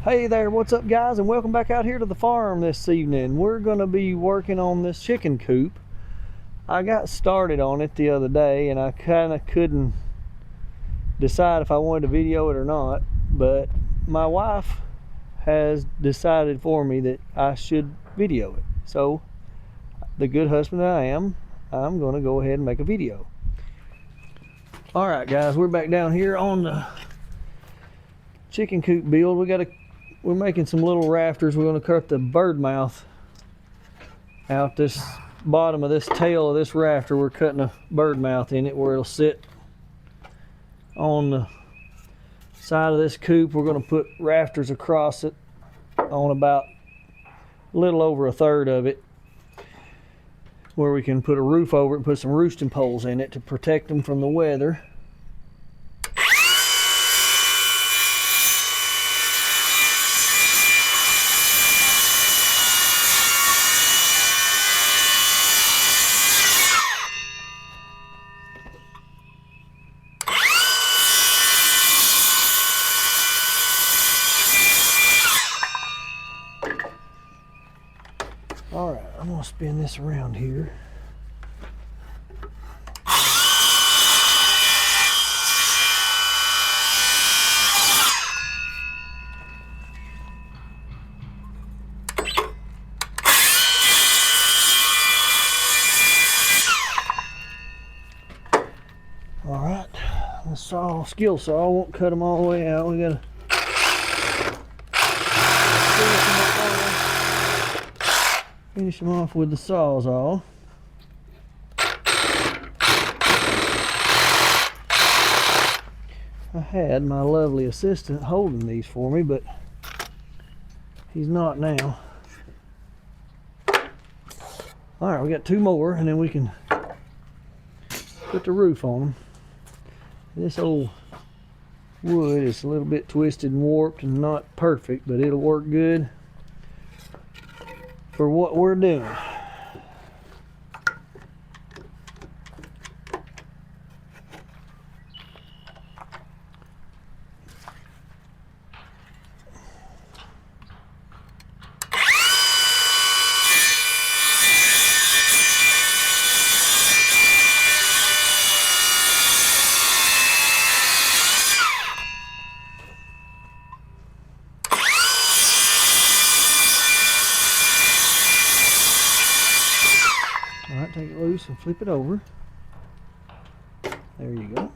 Hey there, what's up guys, and welcome back out here to the farm this evening. We're going to be working on this chicken coop. I got started on it the other day and I kind of couldn't decide if I wanted to video it or not, but my wife has decided for me that I should video it. So, the good husband that I am, I'm going to go ahead and make a video. Alright guys, we're back down here on the chicken coop build. We're making some little rafters. We're going to cut the bird mouth out this bottom of this tail of this rafter. We're cutting a bird mouth in it where it'll sit on the side of this coop. We're going to put rafters across it on about a little over a third of it, where we can put a roof over it and put some roosting poles in it to protect them from the weather. All right, I'm gonna spin this around here. All right, the skill saw won't cut them all the way out. We gotta finish them off with the Sawzall. I had my lovely assistant holding these for me, but he's not now. All right, we got two more, and then we can put the roof on them. This old wood is a little bit twisted and warped and not perfect, but it'll work good for what we're doing. Alright, take it loose and flip it over. There you go.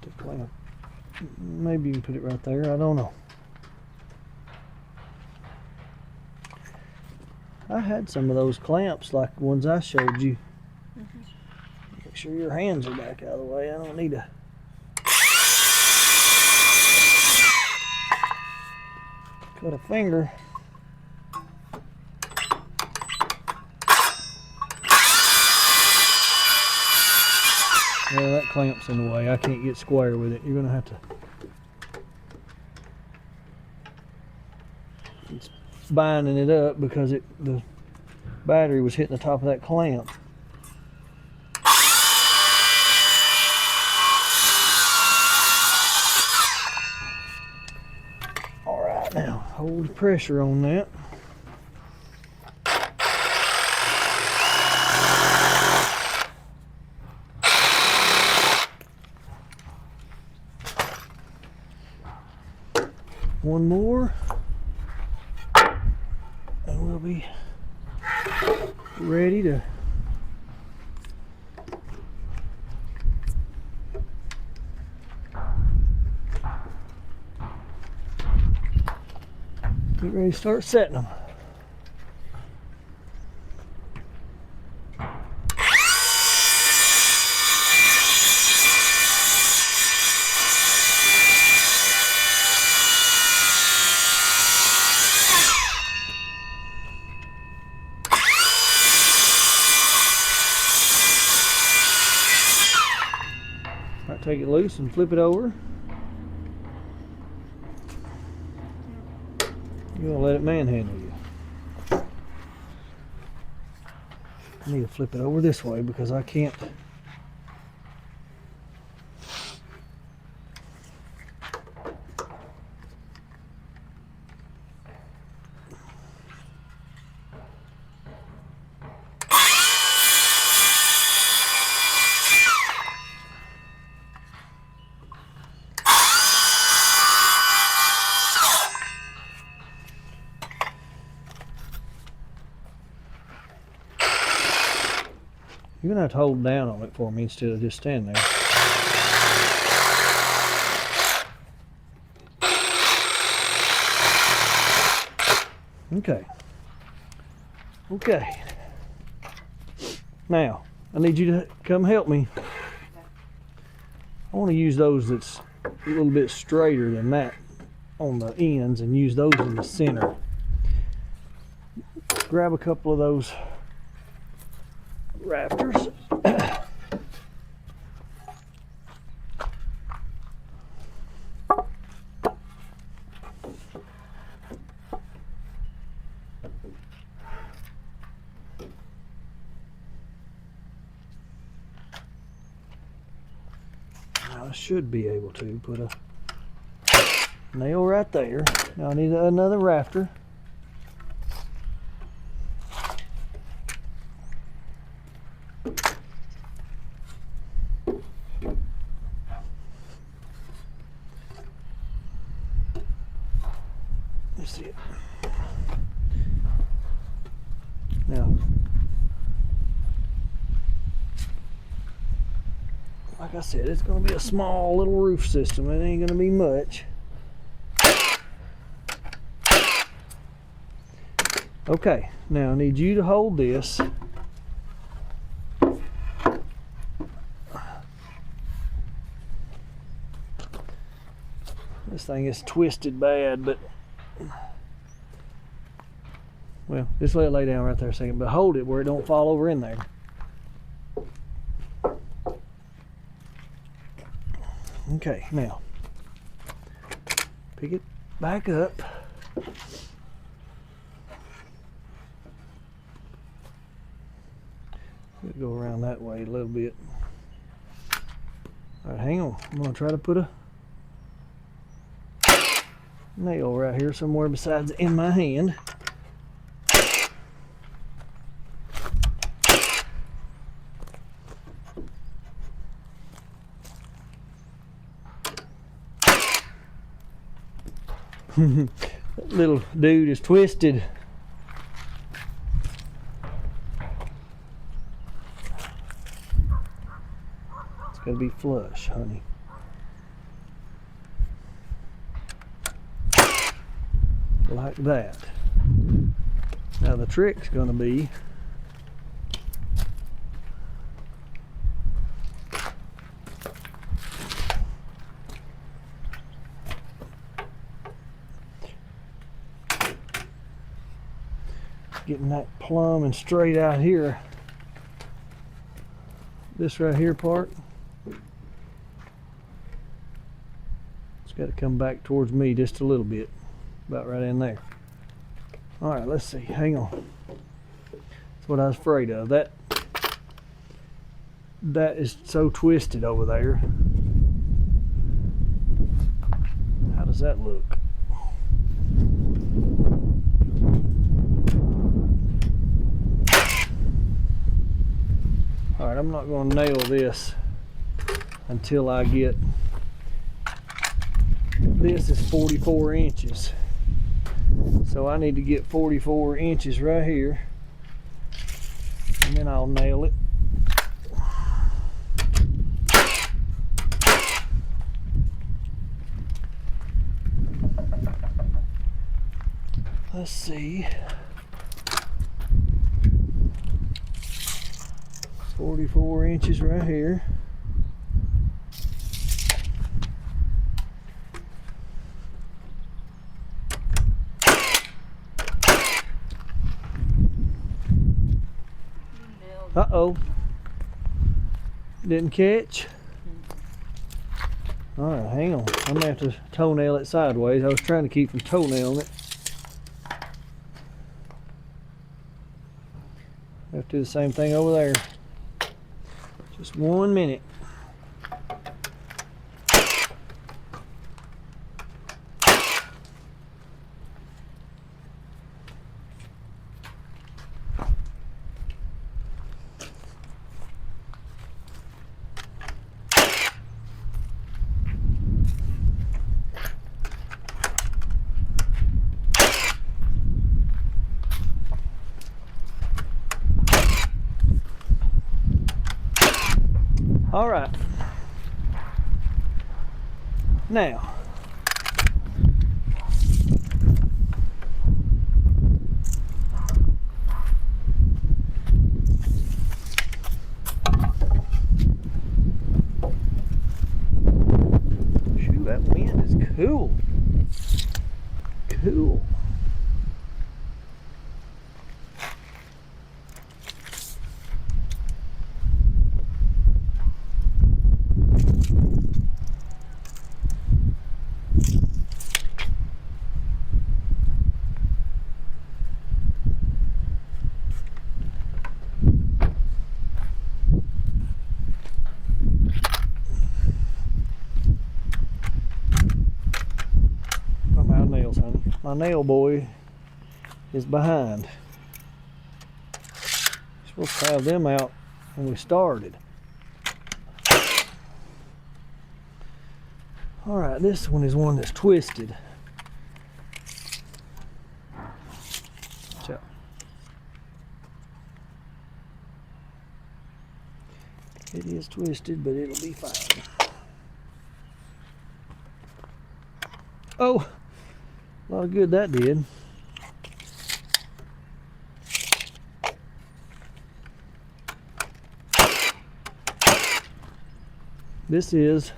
The clamp. Maybe you can put it right there, I don't know. I had some of those clamps like the ones I showed you. Make sure your hands are back out of the way. I don't need to cut a finger. Well, that clamp's in the way. I can't get square with it. You're gonna have to. It's binding it up because the battery was hitting the top of that clamp. All right, now hold the pressure on that. One more, and we'll be ready to get ready to start setting them. All right, take it loose and flip it over. You're gonna let it manhandle you. I need to flip it over this way because I can't You're gonna have to hold down on it for me instead of just standing there. Okay. Okay. Now, I need you to come help me. I want to use those that's a little bit straighter than that on the ends and use those in the center. Grab a couple of those rafters. I should be able to put a nail right there. Now I need another rafter. Let's see it. Now, like I said, it's going to be a small little roof system. It ain't going to be much. Okay, now I need you to hold this. This thing is twisted bad, but well, just let it lay down right there a second, but hold it where it don't fall over in there. Okay, now pick it back up. We'll go around that way a little bit. All right, hang on. I'm gonna try to put a nail right here somewhere besides in my hand. That little dude is twisted. It's gotta be flush, honey. Like that. Now the trick's gonna be getting that plumb and straight out here. This right here part, it's got to come back towards me just a little bit, about right in there. All right, let's see. Hang on. That's what I was afraid of. That is so twisted over there. How does that look? All right, I'm not going to nail this until I get, this is 44 inches. So I need to get 44 inches right here, and then I'll nail it. Let's see. 44 inches right here. Uh-oh. Didn't catch. All right, hang on. I'm gonna have to toenail it sideways. I was trying to keep from toenailing it. I have to do the same thing over there. Just 1 minute. All right. Now, shoot, that wind is cool. Cool. I'm out of nails, honey. My nail boy is behind. Supposed to have them out when we started. All right, this one is one that's twisted. Watch out. It is twisted, but it'll be fine. Oh, a lot of good that did. This is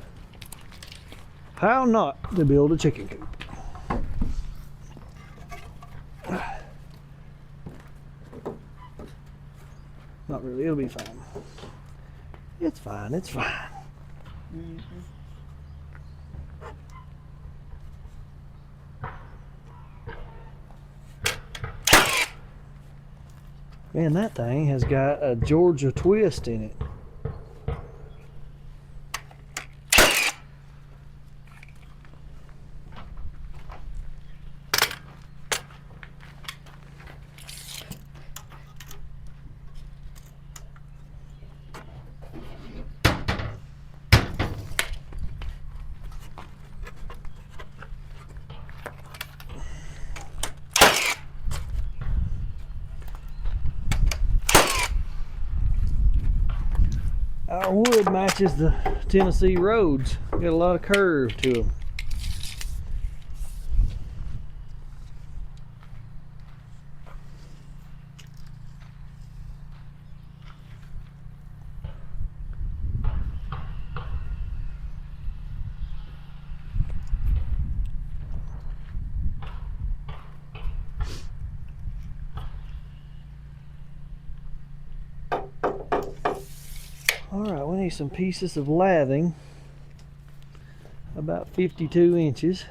how not to build a chicken coop. Not really, it'll be fine. It's fine, it's fine. Mm-hmm. Man, that thing has got a Georgia twist in it. Our wood matches the Tennessee roads. Got a lot of curve to them. Alright, we need some pieces of lathing, about 52 inches.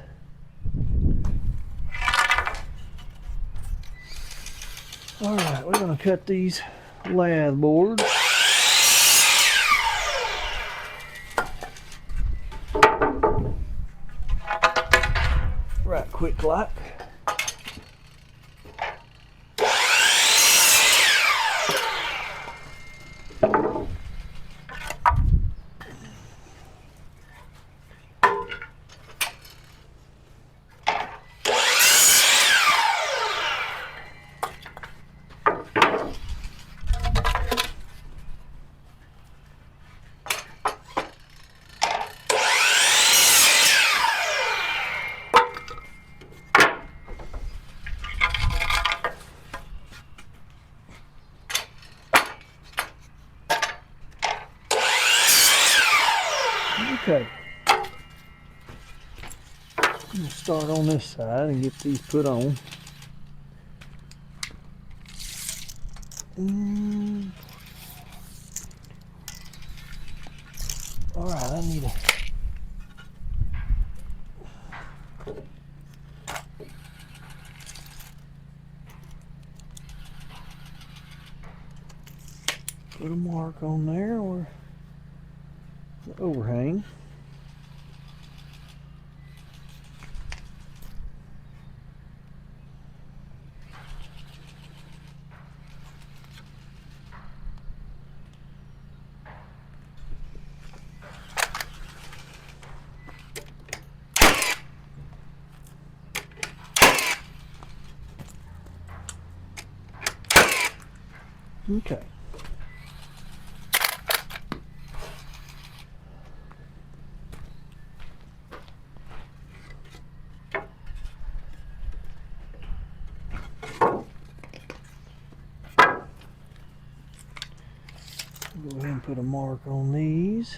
Alright, we're going to cut these lath boards. Right quick like. Okay, we'll start on this side and get these put on. All right, I need a put a mark on there or the overhang. Okay. Put a mark on these.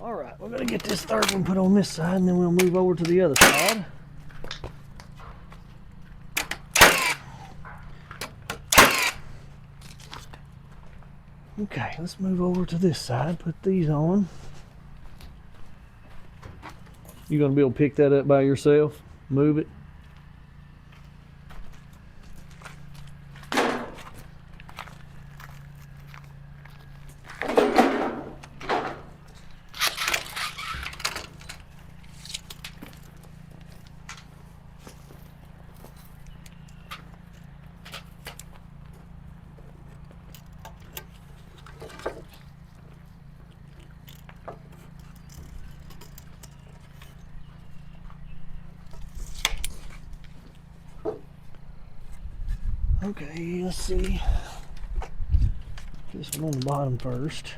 All right, we're gonna get this third one put on this side, and then we'll move over to the other side. Okay, let's move over to this side, put these on. You're gonna be able to pick that up by yourself, move it. Okay, let's see. This one on the bottom first.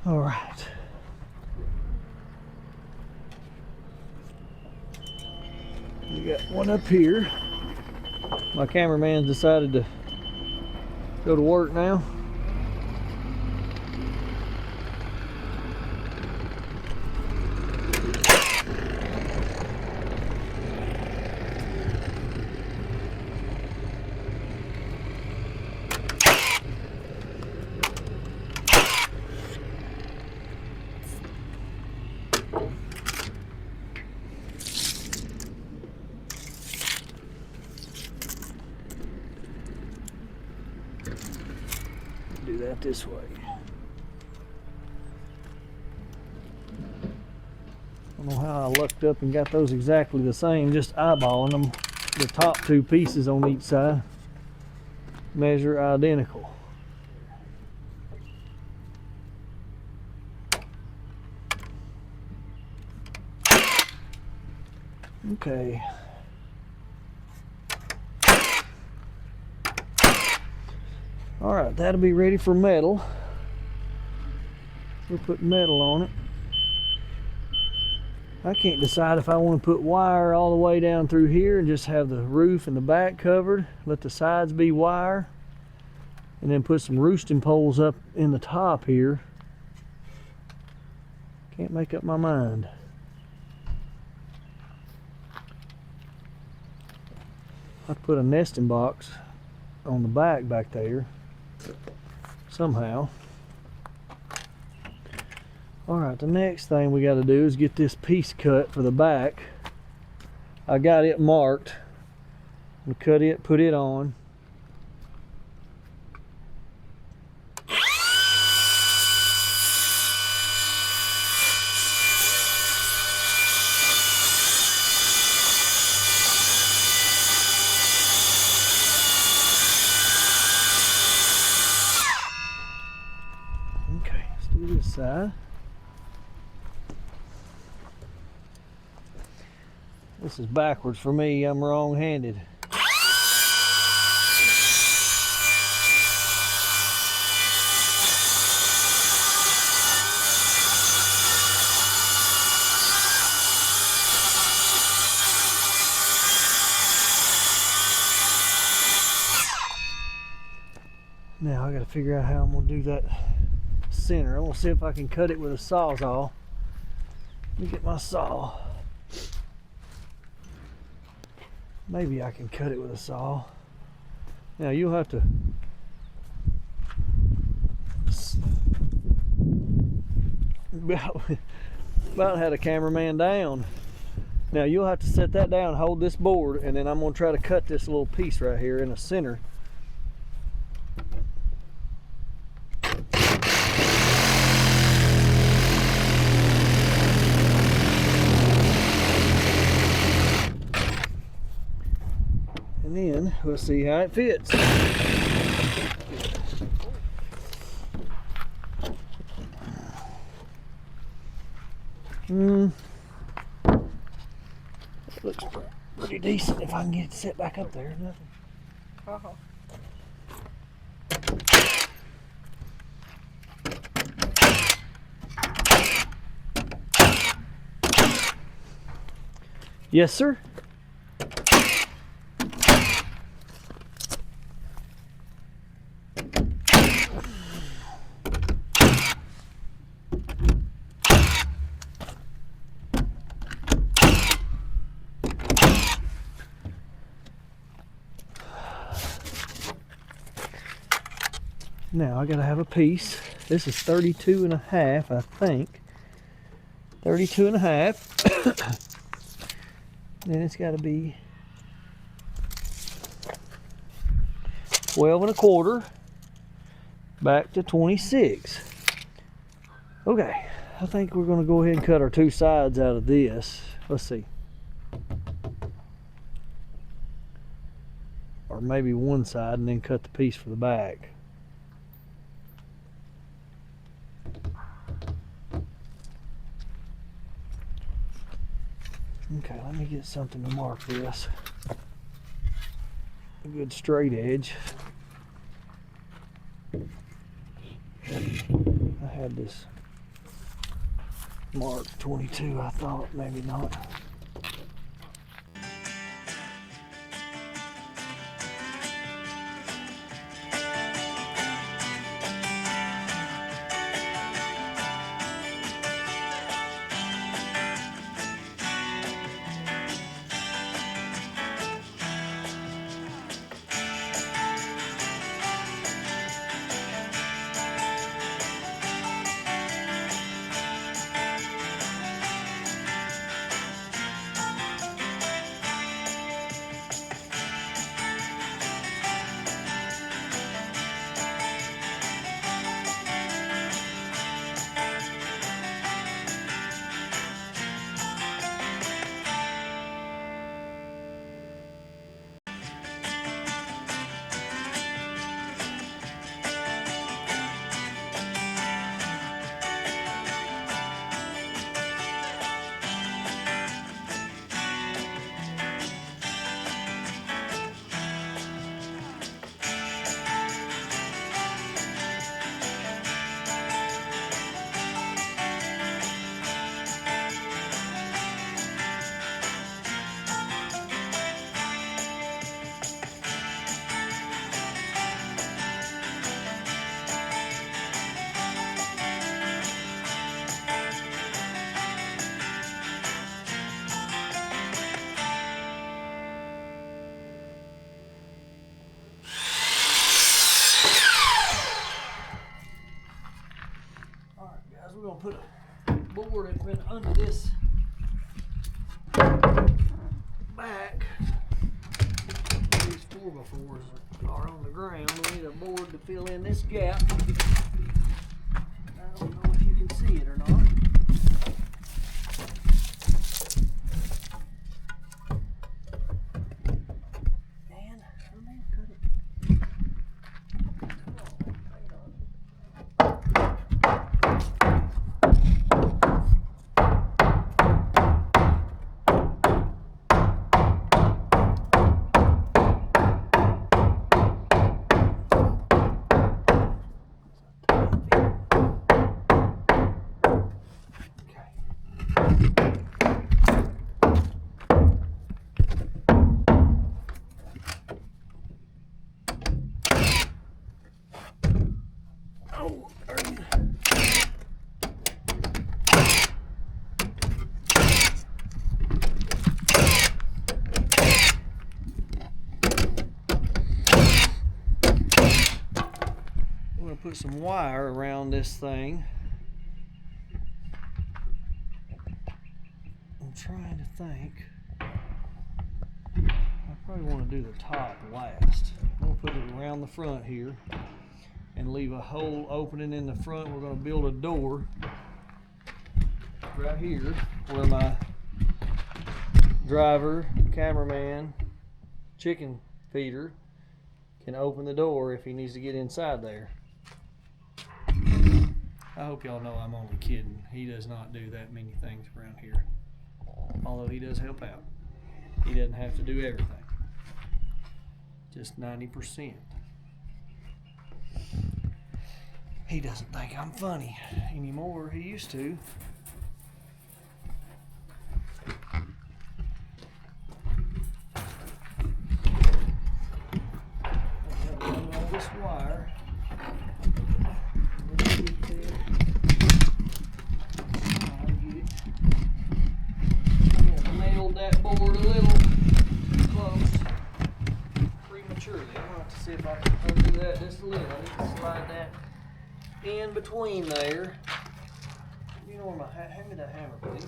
All right. We got one up here. My cameraman's decided to go to work now. Do that this way. I don't know how I lucked up and got those exactly the same, just eyeballing them. The top two pieces on each side measure identical. Okay. All right, that'll be ready for metal. We'll put metal on it. I can't decide if I want to put wire all the way down through here and just have the roof and the back covered, let the sides be wire, and then put some roosting poles up in the top here. Can't make up my mind. I'd put a nesting box on the back there somehow. All right, the next thing we got to do is get this piece cut for the back. I got it marked. I'm gonna cut it, put it on. Okay, let's do this side. This is backwards for me, I'm wrong-handed. I gotta figure out how I'm gonna do that center. I'm gonna see if I can cut it with a sawzall. Let me get my saw. Maybe I can cut it with a saw. Now you'll have to about had a cameraman down. Now you'll have to set that down, hold this board, and then I'm gonna try to cut this little piece right here in the center. And then we'll see how it fits. It looks pretty decent if I can get it set back up there. Nothing. Yes, sir. Now I gotta have a piece. This is 32 and a half, I think. 32 and a half. Then it's gotta be 12 and a quarter back to 26. Okay, I think we're gonna go ahead and cut our two sides out of this. Let's see. Or maybe one side and then cut the piece for the back. Okay, let me get something to mark this. A good straight edge. I had this marked 22, I thought, maybe not. We're gonna put a board in under this back. These 4x4s are on the ground. We need a board to fill in this gap. I don't know if you can see it or not. Man, I may have cut it. put some wire around this thing. I'm trying to think. I probably want to do the top last. I'm going to put it around the front here and leave a hole opening in the front. We're going to build a door right here where my driver, cameraman, chicken feeder can open the door if he needs to get inside there. I hope y'all know I'm only kidding. He does not do that many things around here. Although he does help out. He doesn't have to do everything. Just 90%. He doesn't think I'm funny anymore. He used to. All this wire. That board a little close prematurely. I'm going to have to see if I can undo that just a little. I need to slide that in between there. You know where my hand me that hammer, please.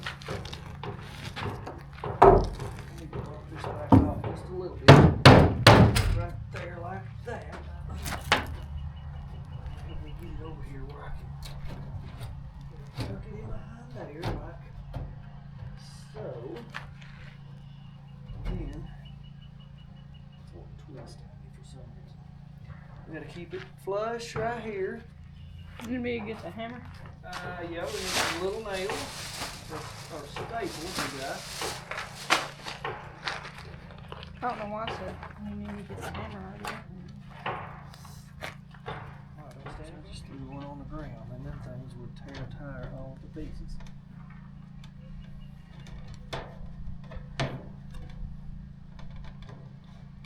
Let me bump this back off just a little bit. Right there like that. Let me get it over here where I can tuck it in behind there like so. Then, it's a twist on me for some reason. We gotta keep it flush right here. You need me to get the hammer? Yeah, we need some little nails or staples we got. I don't know why, so you need me to get the hammer right here. I just threw one on the ground and them things would tear a tire all to pieces.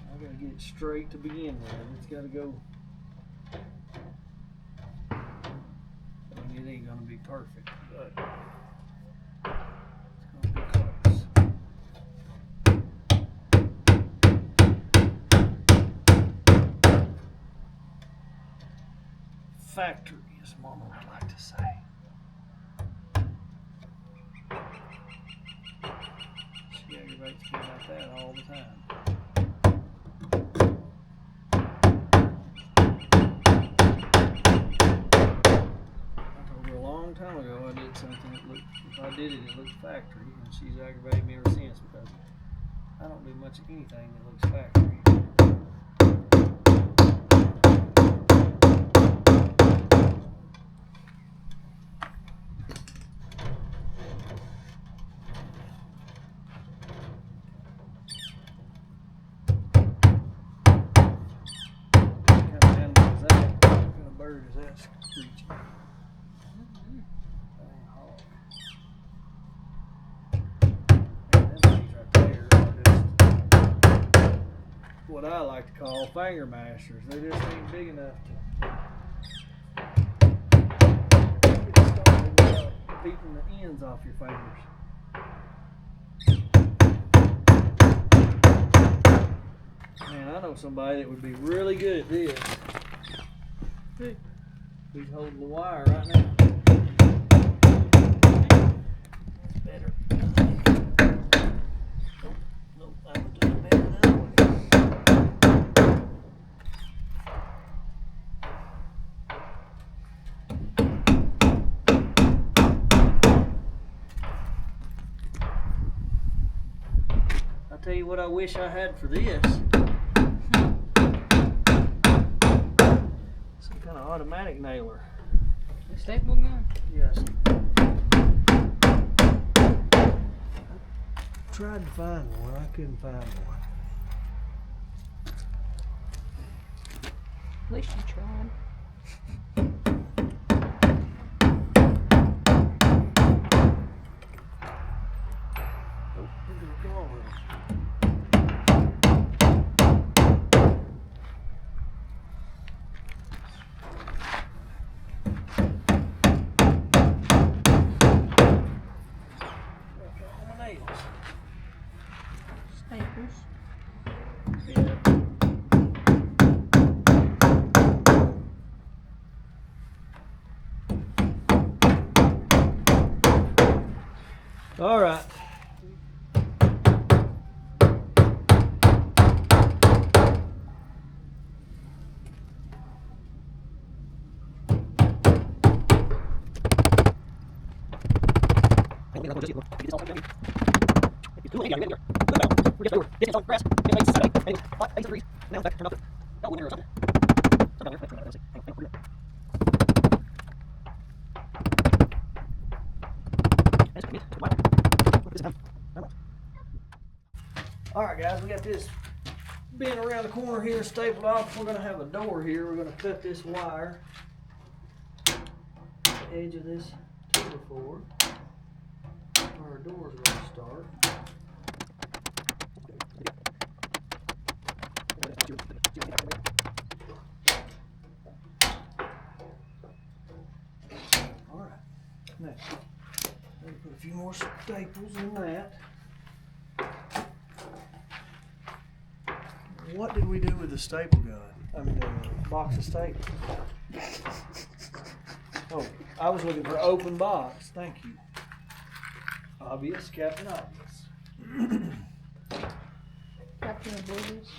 I gotta get it straight to begin with. It's gotta go. I mean, it ain't gonna be perfect, but it's gonna be close. Factory, as Mama would like to say. She aggravates me about that all the time. A long time ago I did something that looked, if I did it, it looked factory, and she's aggravated me ever since because I don't do much of anything that looks factory. What kind of animal is that? What kind of bird is that screeching? What I like to call finger mashers. They just ain't big enough to get started without beating the ends off your fingers. Man, I know somebody that would be really good at this. He's holding the wire right now. Better. Nope, I would do it better that way. I'll tell you what I wish I had for this. Some kind of automatic nailer. The staple gun? Yes. Tried to find one. I couldn't find one. At least you tried. Oh, look at the car. Staples. Yeah. All right. All right, guys, we got this bin around the corner here stapled off. We're going to have a door here. We're going to cut this wire at the edge of this tuber board where our door's going to start. All right, now let me put a few more staples in that. What did we do with the staple gun? I mean, the box of staples. Oh, I was looking for open box. Thank you. Obvious, Captain Obvious. Captain of Blues.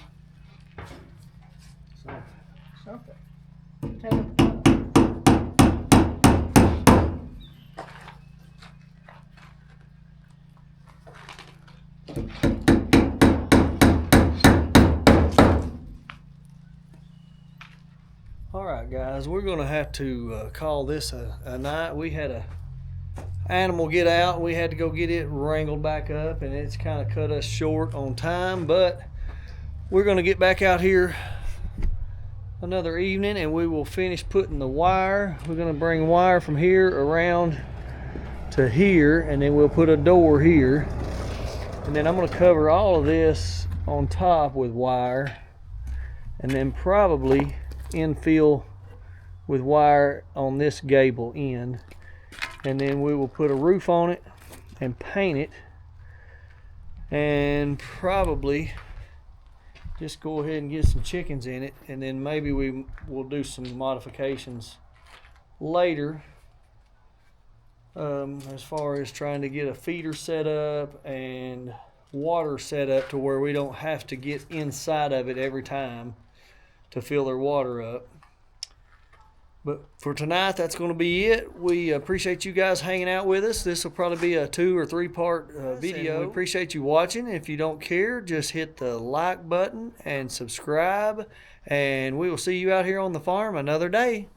So, Taylor. all right, guys, we're going to have to call this a night. We had a animal get out. We had to go get it wrangled back up, and it's kind of cut us short on time, but we're going to get back out here another evening and we will finish putting the wire. We're going to bring wire from here around to here, and then we'll put a door here, and then I'm going to cover all of this on top with wire, and then probably infill with wire on this gable end, and then we will put a roof on it and paint it, and probably just go ahead and get some chickens in it, and then maybe we will do some modifications later as far as trying to get a feeder set up and water set up to where we don't have to get inside of it every time to fill their water up. But for tonight, that's going to be it. We appreciate you guys hanging out with us. This will probably be a 2 or 3 part video. We appreciate you watching. If you don't care, just hit the like button and subscribe. And we will see you out here on the farm another day.